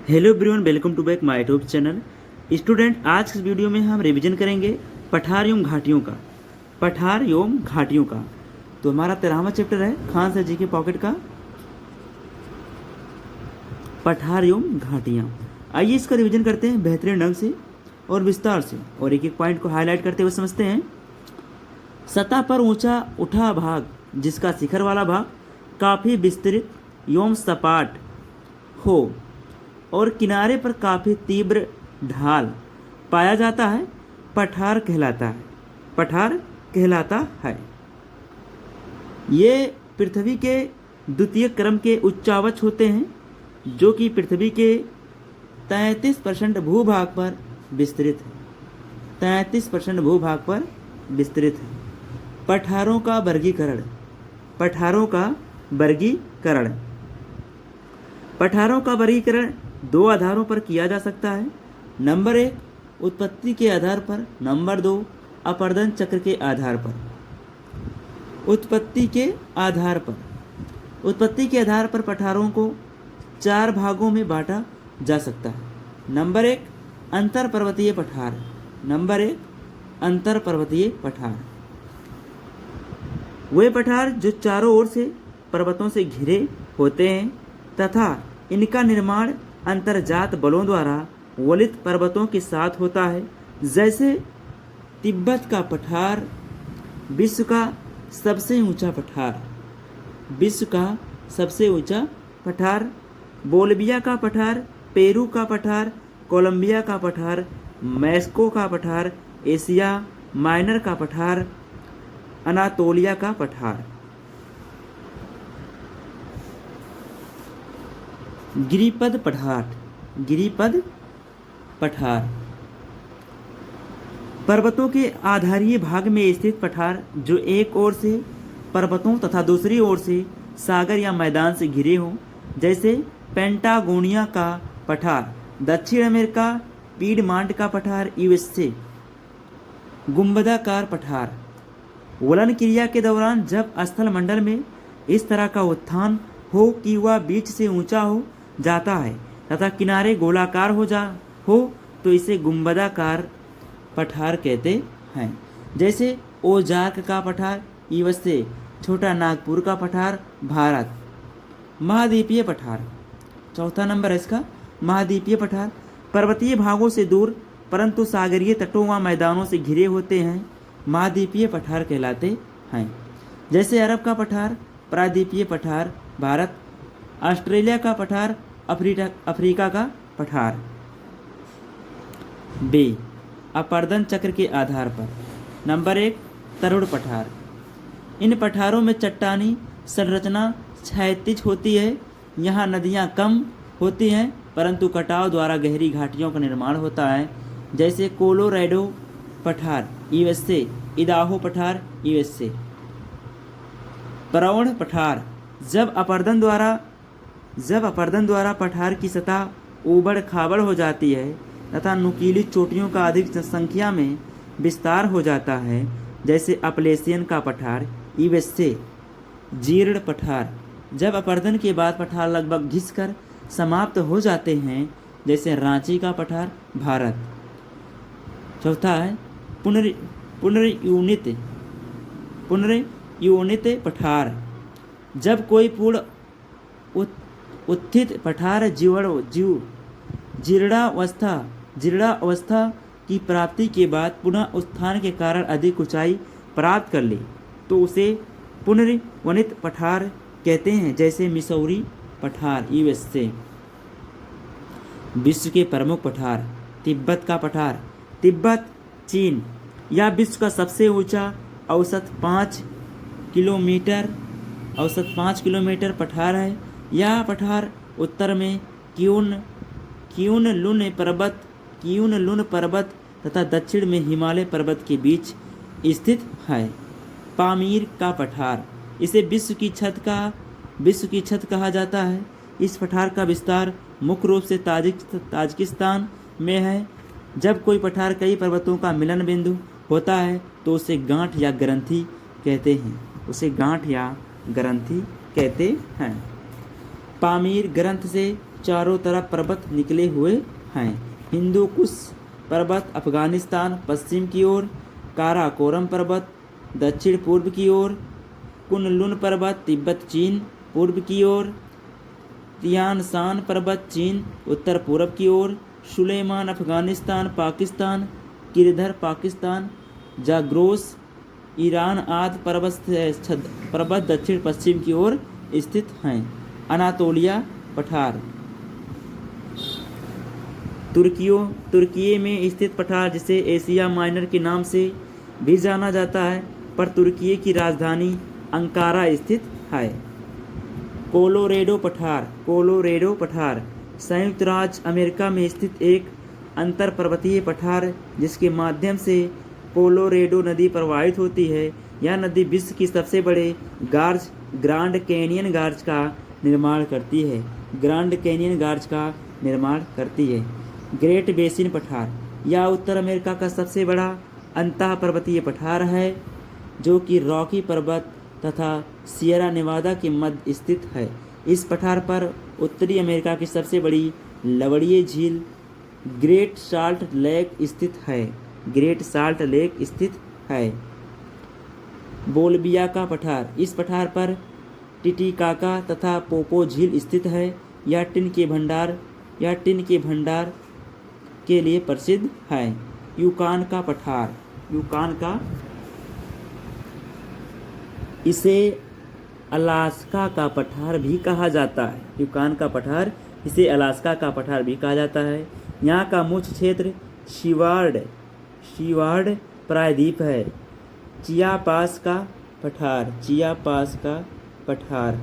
Hello everyone, welcome to back my YouTube channel. Student, आज के video में हम रिवीजन करेंगे पठार एवं घाटियों का। पठार एवं घाटियों का तो हमारा 13वां चैप्टर है खान सर जी के पॉकेट का, पठार एवं घाटियाँ। आइए इसका रिवीजन करते हैं बेहतरीन ढंग से और विस्तार से, और एक एक पॉइंट को हाईलाइट करते हुए समझते हैं। सतह पर ऊंचा उठा भाग, जिसका शिखर वाला भाग काफ़ी विस्तृत एवं सपाट हो और किनारे पर काफ़ी तीव्र ढाल पाया जाता है, पठार कहलाता है। पठार कहलाता है। ये पृथ्वी के द्वितीय क्रम के उच्चावच होते हैं, जो कि पृथ्वी के 33% भूभाग पर विस्तृत है। 33% भूभाग पर विस्तृत है। पठारों का वर्गीकरण। पठारों का वर्गीकरण। पठारों का वर्गीकरण दो आधारों पर किया जा सकता है। नंबर 1, उत्पत्ति के आधार पर। नंबर 2, अपर्दन चक्र के आधार पर। उत्पत्ति के आधार पर। उत्पत्ति के आधार पर पठारों को 4 भागों में बांटा जा सकता है। नंबर 1, अंतर पर्वतीय पठार। नंबर 1, अंतर पर्वतीय पठार। वे पठार जो चारों ओर से पर्वतों से घिरे होते हैं तथा इनका निर्माण अंतर्जात बलों द्वारा वलित पर्वतों के साथ होता है, जैसे तिब्बत का पठार विश्व का सबसे ऊंचा पठार। विश्व का सबसे ऊंचा पठार। बोलिविया का पठार, पेरू का पठार, कोलंबिया का पठार, मैक्सिको का पठार, एशिया माइनर का पठार, अनातोलिया का पठार। गिरिपद पठार। गिरिपद पठार पर्वतों के आधारीय भाग में स्थित पठार जो एक ओर से पर्वतों तथा दूसरी ओर से सागर या मैदान से घिरे हों, जैसे पेंटागोनिया का पठार दक्षिण अमेरिका, पीडमांट का पठार यूएसए। गुंबदाकार पठार। वलन क्रिया के दौरान जब स्थल मंडल में इस तरह का उत्थान हो कि वह बीच से ऊंचा हो जाता है तथा किनारे गोलाकार हो तो इसे गुंबदाकार पठार कहते हैं। जैसे ओजार्क का पठार यूएसए, छोटा नागपुर का पठार भारत। महाद्वीपीय पठार। चौथा नंबर है इसका महाद्वीपीय पठार। पर्वतीय भागों से दूर परंतु सागरीय तटों व मैदानों से घिरे होते हैं, महाद्वीपीय पठार कहलाते हैं। जैसे अरब का पठार, प्रायद्वीपीय पठार भारत, ऑस्ट्रेलिया का पठार, अफ्रीका का पठार। बे, अपर्दन चक्र के आधार पर। नंबर 1, तरुण पठार। इन पठारों में चट्टानी संरचना क्षैतिज होती है। यहाँ नदियाँ कम होती हैं, परंतु कटाव द्वारा गहरी घाटियों का निर्माण होता है, जैसे कोलोराडो पठार यूएसए, इदाहो पठार यूएसए। प्रवण पठार। जब अपर्दन द्वारा पठार की सतह ऊबड़ खाबड़ हो जाती है तथा नुकीली चोटियों का अधिक संख्या में विस्तार हो जाता है, जैसे अपलेशियन का पठार यूएसए। जीर्ण पठार। जब अपर्दन के बाद पठार लगभग घिसकर समाप्त हो जाते हैं, जैसे रांची का पठार भारत। चौथा है पुनर्यूनित पठार। जब कोई पूर्ण उत्थित पठार जीर्णावस्था की प्राप्ति के बाद पुनः उत्थान के कारण अधिक ऊंचाई प्राप्त कर ले तो उसे पुनर्वनित पठार कहते हैं, जैसे मिसौरी पठार यूएसए। विश्व के प्रमुख पठार। तिब्बत का पठार। तिब्बत चीन। यह विश्व का सबसे ऊंचा औसत 5 किलोमीटर पठार है। यह पठार उत्तर में क्यूनलुन पर्वत तथा दक्षिण में हिमालय पर्वत के बीच स्थित है। पामीर का पठार। इसे विश्व की छत कहा जाता है। इस पठार का विस्तार मुख्य रूप से ताजिकिस्तान में है। जब कोई पठार कई पर्वतों का मिलन बिंदु होता है तो उसे गांठ या ग्रंथि कहते हैं। पामीर ग्रंथ से चारों तरफ पर्वत निकले हुए हैं। हिंदू कुश पर्वत अफगानिस्तान पश्चिम की ओर, काराकोरम पर्वत दक्षिण पूर्व की ओर, कुनलुन पर्वत तिब्बत चीन पूर्व की ओर, तियानशान पर्वत चीन उत्तर पूर्व की ओर, सुलेमान अफगानिस्तान पाकिस्तान, गिरधर पाकिस्तान, जाग्रोस ईरान आदि पर्वत दक्षिण पश्चिम की ओर स्थित हैं। अनातोलिया पठार तुर्की में स्थित पठार जिसे एशिया माइनर के नाम से भी जाना जाता है, पर तुर्की की राजधानी अंकारा स्थित है। कोलोरेडो पठार संयुक्त राज्य अमेरिका में स्थित एक अंतर पर्वतीय पठार जिसके माध्यम से कोलोरेडो नदी प्रवाहित होती है। यह नदी विश्व की सबसे बड़े गार्ज ग्रांड कैनियन गार्ज का निर्माण करती है। ग्रेट बेसिन पठार यह उत्तर अमेरिका का सबसे बड़ा अंतः पर्वतीय पठार है जो कि रॉकी पर्वत तथा सियरा नेवादा के मध्य स्थित है। इस पठार पर उत्तरी अमेरिका की सबसे बड़ी लवणीय झील ग्रेट साल्ट लेक स्थित है। बोल्विया का पठार इस पठार पर टिटिकाका तथा पोपो झील स्थित है। यह टिन के भंडार के लिए प्रसिद्ध है। यूकान का इसे अलास्का का पठार भी कहा जाता है। यूकान का पठार इसे अलास्का का पठार भी कहा जाता है। यहाँ का मुख्य क्षेत्र शीवार्ड प्रायद्वीप है। चियापास का पठार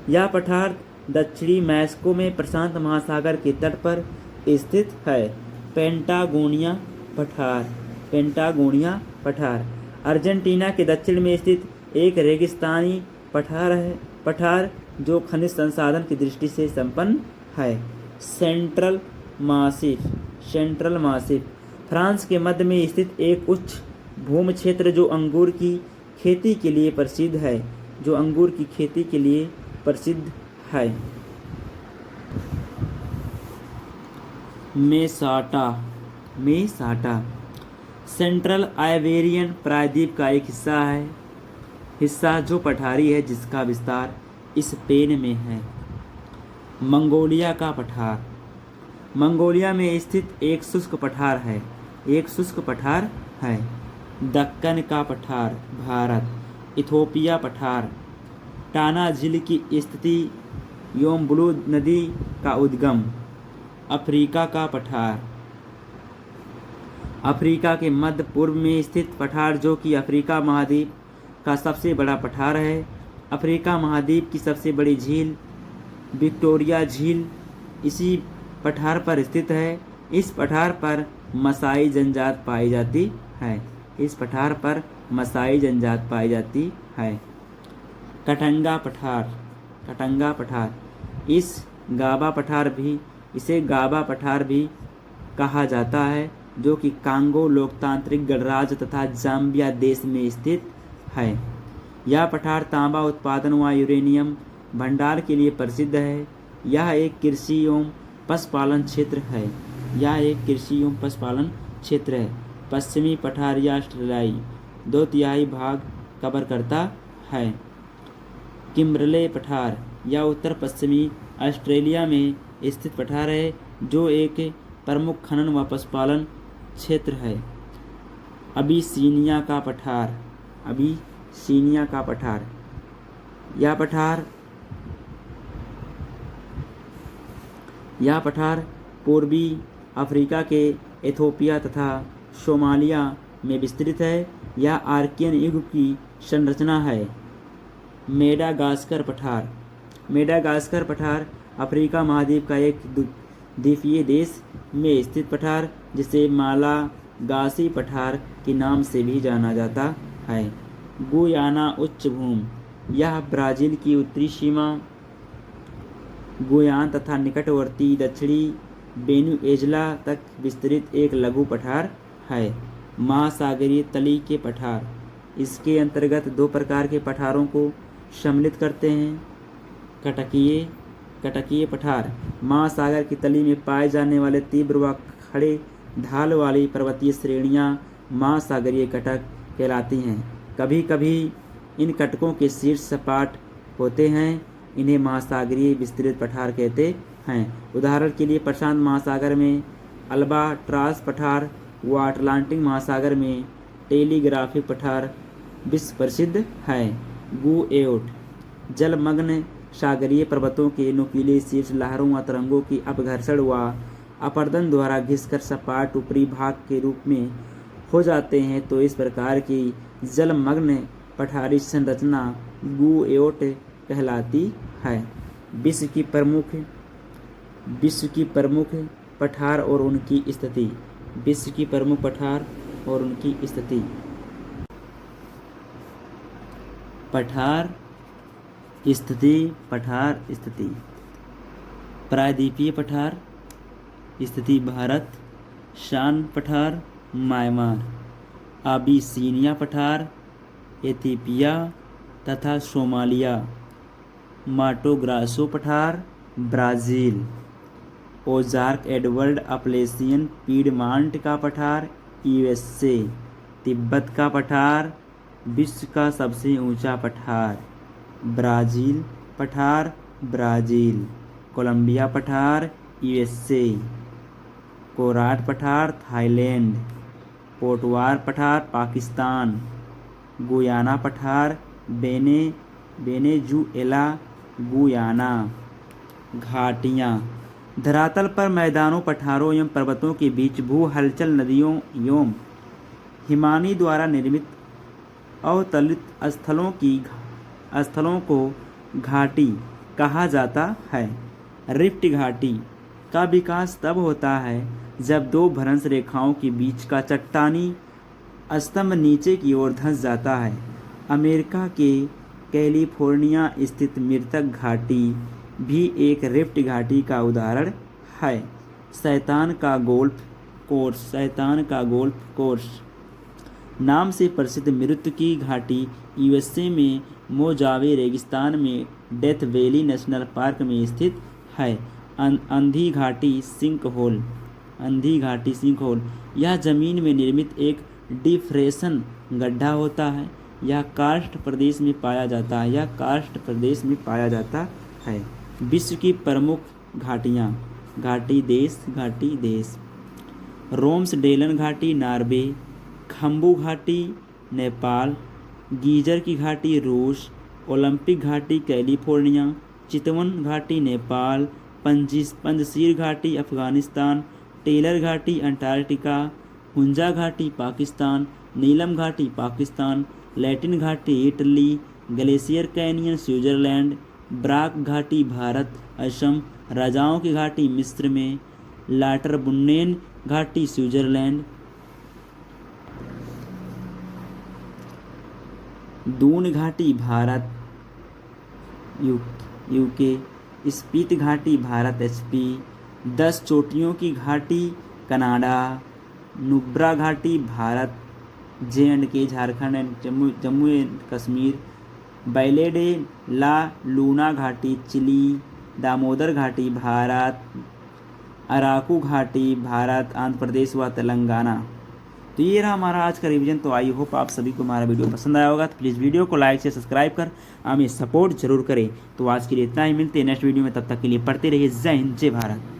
यह पठार दक्षिणी मैक्सिको में प्रशांत महासागर के तट पर स्थित है। पेंटागोनिया पठार अर्जेंटीना के दक्षिण में स्थित एक रेगिस्तानी पठार जो खनिज संसाधन की दृष्टि से संपन्न है। सेंट्रल मासिफ फ्रांस के मध्य में स्थित एक उच्च भूमि क्षेत्र जो अंगूर की खेती के लिए प्रसिद्ध है। मेसाटा सेंट्रल आइबेरियन प्रायद्वीप का एक हिस्सा जो पठारी है जिसका विस्तार स्पेन में है। मंगोलिया का पठार मंगोलिया में स्थित एक शुष्क पठार है। दक्कन का पठार भारत। इथोपिया पठार टाना झील की स्थिति एवं ब्लू नदी का उद्गम। अफ्रीका का पठार अफ्रीका के मध्य पूर्व में स्थित पठार जो कि अफ्रीका महाद्वीप का सबसे बड़ा पठार है। अफ्रीका महाद्वीप की सबसे बड़ी झील विक्टोरिया झील इसी पठार पर स्थित है। इस पठार पर मसाई जनजात पाई जाती है। कटंगा पठार इसे गाबा पठार भी कहा जाता है जो कि कांगो लोकतांत्रिक गणराज्य तथा जाम्बिया देश में स्थित है। यह पठार तांबा उत्पादन व यूरेनियम भंडार के लिए प्रसिद्ध है। यह एक कृषि एवं पशुपालन क्षेत्र है। पश्चिमी पठार या ऑस्ट्रेलियाई 2/3 भाग कवर करता है। किम्बरले पठार यह उत्तर पश्चिमी ऑस्ट्रेलिया में स्थित पठार है जो एक प्रमुख खनन व पशुपालन क्षेत्र है। अबीसीनिया का पठार यह पठार पूर्वी अफ्रीका के इथोपिया तथा सोमालिया में विस्तृत है। यह आर्कियन युग की संरचना है। मेडागास्कर पठार अफ्रीका महाद्वीप का एक द्वीपीय देश में स्थित पठार जिसे मालागासी पठार के नाम से भी जाना जाता है। गुयाना उच्च भूमि यह ब्राज़ील की उत्तरी सीमा गुयान तथा निकटवर्ती दक्षिणी वेनेजुएला तक विस्तृत एक लघु पठार है। महासागरीय तली के पठार इसके अंतर्गत 2 प्रकार के पठारों को सम्मिलित करते हैं। कटकीय पठार महासागर की तली में पाए जाने वाले तीव्र व खड़े ढाल वाली पर्वतीय श्रेणियां महासागरीय कटक कहलाती हैं। कभी कभी इन कटकों के शीर्ष सपाट होते हैं, इन्हें महासागरीय विस्तृत पठार कहते हैं। उदाहरण के लिए प्रशांत महासागर में अल्बाट्रॉस पठार व अटलांटिक महासागर में टेलीग्राफिक पठार विश्व प्रसिद्ध है। गुएओट जलमग्न सागरीय पर्वतों के नुकीले शीर्ष लहरों व तरंगों की अपघर्षण व अपरदन द्वारा घिसकर सपाट ऊपरी भाग के रूप में हो जाते हैं, तो इस प्रकार की जलमग्न पठारी संरचना गुएओट कहलाती है। विश्व की प्रमुख पठार और उनकी स्थिति। विश्व की प्रमुख पठार और उनकी स्थिति। पठार स्थिति। प्रायद्वीपीय पठार स्थिति भारत। शान पठार म्यांमार। अबिसिनिया पठार इथियोपिया तथा सोमालिया। माटो ग्रासो पठार Brazil. Ozark Edward Appalachian Piedmont का पठार यूएसए। तिब्बत का पठार विश्व का सबसे ऊंचा पठार ब्राज़ील पठार ब्राज़ील। कोलंबिया पठार यूएसए। कोराट पठार थाईलैंड। पोटवार पठार पाकिस्तान। गुयाना पठार वेनेजुएला गुयाना। घाटियाँ धरातल पर मैदानों, पठारों एवं पर्वतों के बीच भू हलचल नदियों एवं हिमानी द्वारा निर्मित अवतलित स्थलों को घाटी कहा जाता है। रिफ्ट घाटी का विकास तब होता है जब दो भ्रंश रेखाओं के बीच का चट्टानी स्तंभ नीचे की ओर धंस जाता है। अमेरिका के कैलिफोर्निया स्थित मृतक घाटी भी एक रिफ्ट घाटी का उदाहरण है। शैतान का गोल्फ कोर्स नाम से प्रसिद्ध मृत्यु की घाटी यूएसए में मोजावे रेगिस्तान में डेथ वैली नेशनल पार्क में स्थित है। अंधी घाटी सिंक होल यह जमीन में निर्मित एक डिप्रेशन गड्ढा होता है। यह कार्स्ट प्रदेश में पाया जाता है। विश्व की प्रमुख घाटियाँ। घाटी देश। रोम्सडेलन घाटी नॉर्वे। खम्बू घाटी नेपाल। गीजर की घाटी रूस। ओलंपिक घाटी कैलिफोर्निया। चितवन घाटी नेपाल। पंजशीर घाटी अफगानिस्तान। टेलर घाटी अंटार्कटिका। हुंजा घाटी पाकिस्तान। नीलम घाटी पाकिस्तान। लैटिन घाटी Italy. Glacier canyon Switzerland. Barack घाटी भारत असम। राजाओं की घाटी मिस्र में। लाटरबुन्नेन घाटी स्विट्जरलैंड। दून घाटी भारत यूके। स्पीति घाटी भारत एचपी। 10 चोटियों की घाटी कनाडा। नुब्रा घाटी Bharat J and K Jharkhand and Jammu and Kashmir. Valle de la Luna घाटी चिली। दामोदर घाटी भारत। अराकू घाटी भारत आंध्र प्रदेश व तेलंगाना। तो ये रहा हमारा आज का रिवीजन। तो आई होप आप सभी को हमारा वीडियो पसंद आया होगा। तो प्लीज़ वीडियो को लाइक से सब्सक्राइब कर हमें सपोर्ट जरूर करें। तो आज के लिए इतना ही, मिलते हैं नेक्स्ट वीडियो में। तब तक के लिए पढ़ते रहिए। जय हिंद जय भारत।